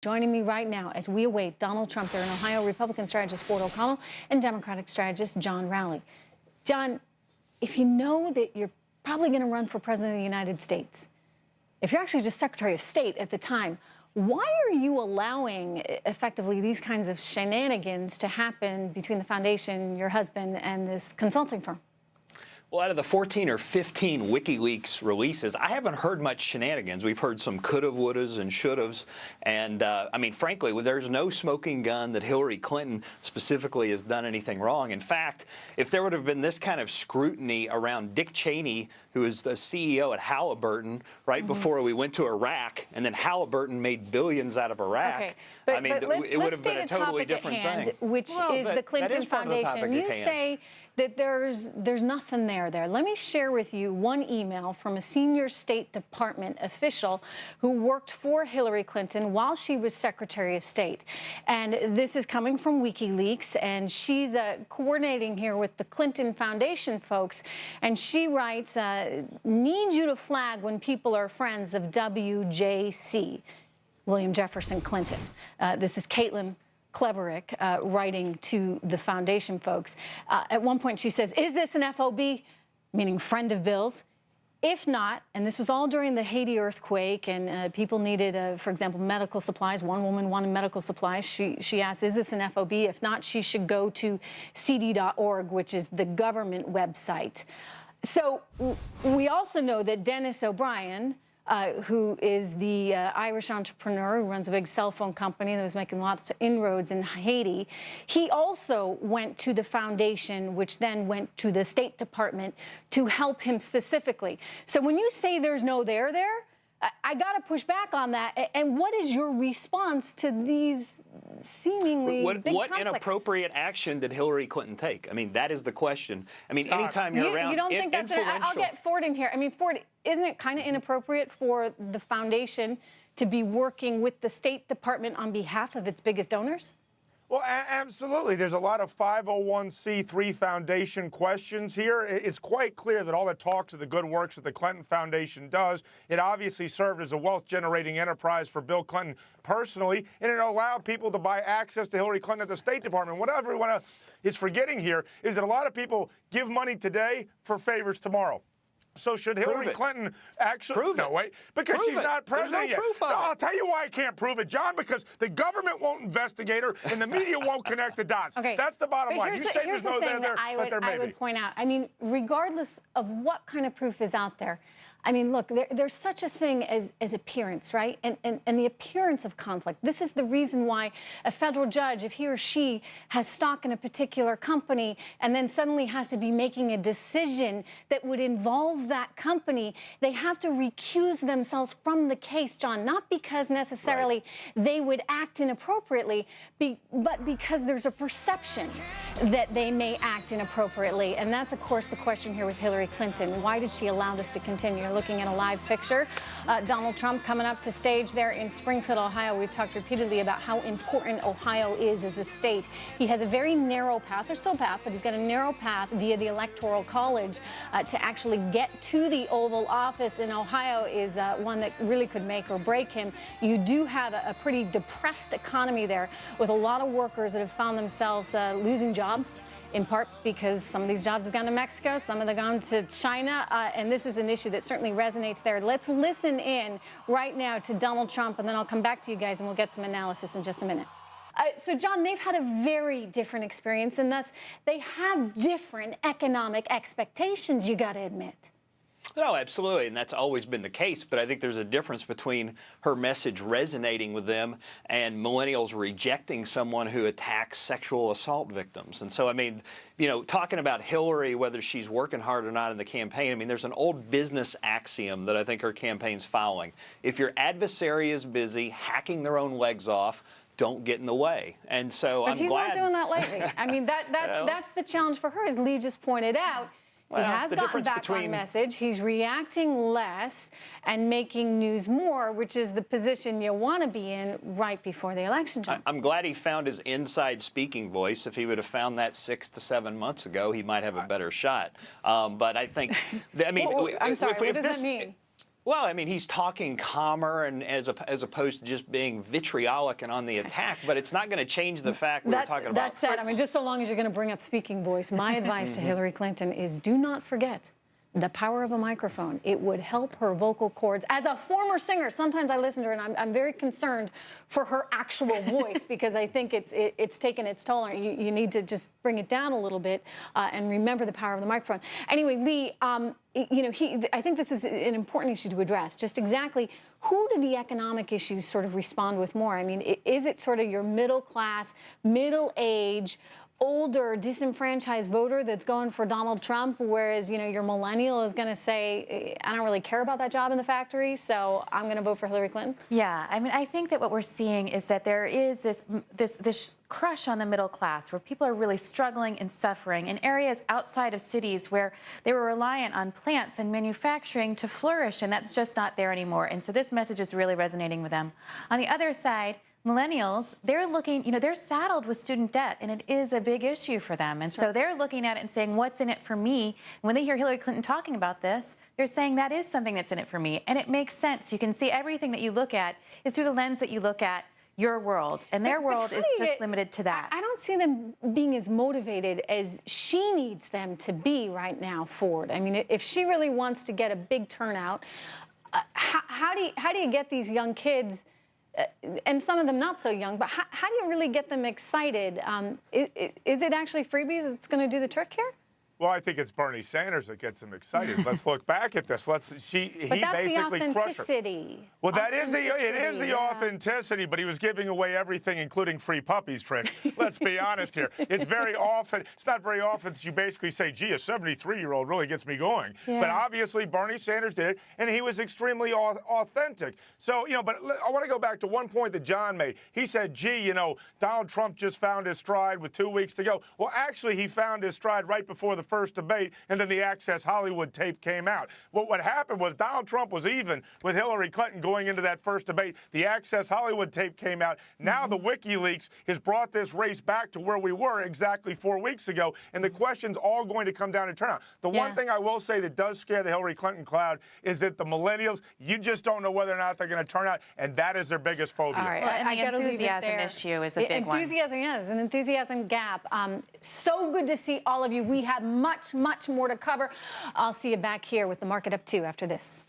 Joining me right now as we await Donald Trump, there in Ohio, Republican strategist Ford O'Connell and Democratic strategist John Rowley. John, if you know that you're probably going to run for president of the United States, if you're actually just Secretary of State at the time, why are you allowing effectively these kinds of shenanigans to happen between the foundation, your husband, and this consulting firm? Well, out of the 14 or 15 WikiLeaks releases, I haven't heard much shenanigans. We've heard some coulda, wouldas, and shouldas. And, I mean, frankly, there's no smoking gun that Hillary Clinton specifically has done anything wrong. In fact, if there would have been this kind of scrutiny around Dick Cheney, who was the CEO at Halliburton right before we went to Iraq, and then Halliburton made billions out of Iraq, I mean, it would have been a totally different thing. Which is the Clinton Foundation. You say that there's nothing there. Let me share with you one email from a senior State Department official who worked for Hillary Clinton while she was Secretary of State. And this is coming from WikiLeaks, and she's coordinating here with the Clinton Foundation folks. And she writes, need you to flag when people are friends of WJC, William Jefferson Clinton. This is Caitlin Cleverick writing to the foundation folks. At one point she says, is this an FOB, meaning friend of Bill's? If not, and this was all during the Haiti earthquake, and people needed, for example, medical supplies. One woman wanted medical supplies. She asked, is this an FOB? If not, she should go to cd.org, which is the government website. So we also know that Dennis O'Brien, who is the Irish entrepreneur who runs a big cell phone company that was making lots of inroads in Haiti, he also went to the foundation, which then went to the State Department to help him specifically. So when you say there's no there, I got to push back on that. And what is your response to these seemingly big conflicts? Inappropriate action did Hillary Clinton take? I mean, that is the question. I mean, anytime you're around, you don't think that's I'll get Ford in here. I mean, Ford, isn't it kind of inappropriate for the foundation to be working with the State Department on behalf of its biggest donors? Well, absolutely. There's a lot of 501c3 foundation questions here. It's quite clear that all the talks of the good works that the Clinton Foundation does, it obviously served as a wealth-generating enterprise for Bill Clinton personally, and it allowed people to buy access to Hillary Clinton at the State Department. What everyone else is forgetting here is that a lot of people give money today for favors tomorrow. So should Hillary Clinton actually prove it? Wait, because she's not president yet. No, I'll tell you why I can't prove it, John, because the government won't investigate her and the media won't connect the dots. Okay. That's the bottom line. You say there's no there, but there may be. I would point out, I mean, regardless of what kind of proof is out there, I mean, look, there's such a thing as appearance, right? And the appearance of conflict. This is the reason why a federal judge, if he or she has stock in a particular company and then suddenly has to be making a decision that would involve that company, they have to recuse themselves from the case, John, not because necessarily they would act inappropriately, but because there's a perception that they may act inappropriately. And that's, of course, the question here with Hillary Clinton. Why did she allow this to continue? You're looking at a live picture. Donald Trump coming up to stage there in Springfield, Ohio. We've talked repeatedly about how important Ohio is as a state. He has a very narrow path. There's still a path, but he's got a narrow path via the Electoral College to actually get to the Oval Office. And Ohio is one that really could make or break him. You do have a pretty depressed economy there with a lot of workers that have found themselves losing jobs, in part because some of these jobs have gone to Mexico, some of them have gone to China, and this is an issue that certainly resonates there. Let's listen in right now to Donald Trump, and then I'll come back to you guys and we'll get some analysis in just a minute. So, John, they've had a very different experience, and thus they have different economic expectations, you got to admit. No, absolutely, and that's always been the case, but I think there's a difference between her message resonating with them and millennials rejecting someone who attacks sexual assault victims. And so, I mean, you know, talking about Hillary, whether she's working hard or not in the campaign, I mean, there's an old business axiom that I think her campaign's following. If your adversary is busy hacking their own legs off, don't get in the way. And so but I'm he's glad. Not doing that lately. I mean, that's the challenge for her, as Lee just pointed out. Well, he has gotten back on message. He's reacting less and making news more, which is the position you want to be in right before the election, John. I'm glad he found his inside speaking voice. If he would have found that 6 to 7 months ago, he might have a better shot. But I think, I mean, I'm sorry, what does that mean? Well, I mean, he's talking calmer and as opposed to just being vitriolic and on the attack, but it's not going to change the fact we're talking about. That said, I mean, just so long as you're going to bring up speaking voice, my advice to Hillary Clinton is do not forget the power of a microphone. It would help her vocal cords. As a former singer, sometimes I listen to her and I'm very concerned for her actual voice because I think it's taken its toll on her. You need to just bring it down a little bit and remember the power of the microphone. Anyway, Lee, I think this is an important issue to address. Just exactly who do the economic issues sort of respond with more? I mean, is it sort of your middle class, middle age, older, disenfranchised voter that's going for Donald Trump, whereas, your millennial is going to say, I don't really care about that job in the factory, so I'm going to vote for Hillary Clinton? Yeah, I mean, I think that what we're seeing is that there is this crush on the middle class where people are really struggling and suffering in areas outside of cities where they were reliant on plants and manufacturing to flourish, and that's just not there anymore. And so this message is really resonating with them. On the other side, millennials, they're looking, they're saddled with student debt, and it is a big issue for them. And so they're looking at it and saying, what's in it for me? And when they hear Hillary Clinton talking about this, they're saying that is something that's in it for me. And it makes sense. You can see everything that you look at is through the lens that you look at your world. And their world is just limited to that. I don't see them being as motivated as she needs them to be right now, Ford. I mean, if she really wants to get a big turnout, how do you get these young kids, and some of them not so young, but how do you really get them excited? Is it actually freebies that's going to do the trick here? Well, I think it's Bernie Sanders that gets him excited. Let's look back at this. He basically crushed her. Well, it is the authenticity, but he was giving away everything, including free puppies, Trish. Let's be honest here. It's not very often that you basically say, gee, a 73-year-old really gets me going. Yeah. But obviously Bernie Sanders did it, and he was extremely authentic. So, but I want to go back to one point that John made. He said, gee, Donald Trump just found his stride with 2 weeks to go. Well, actually, he found his stride right before the first debate, and then the Access Hollywood tape came out. What happened was Donald Trump was even with Hillary Clinton going into that first debate. The Access Hollywood tape came out. Now the WikiLeaks has brought this race back to where we were exactly 4 weeks ago, and the question's all going to come down to turnout. The one thing I will say that does scare the Hillary Clinton cloud is that the millennials, you just don't know whether or not they're going to turn out, and that is their biggest phobia. All right. Well, and the enthusiasm issue is a big one. Enthusiasm, yes, an enthusiasm gap. So good to see all of you. We have much more to cover. I'll see you back here with the market up 2 after this.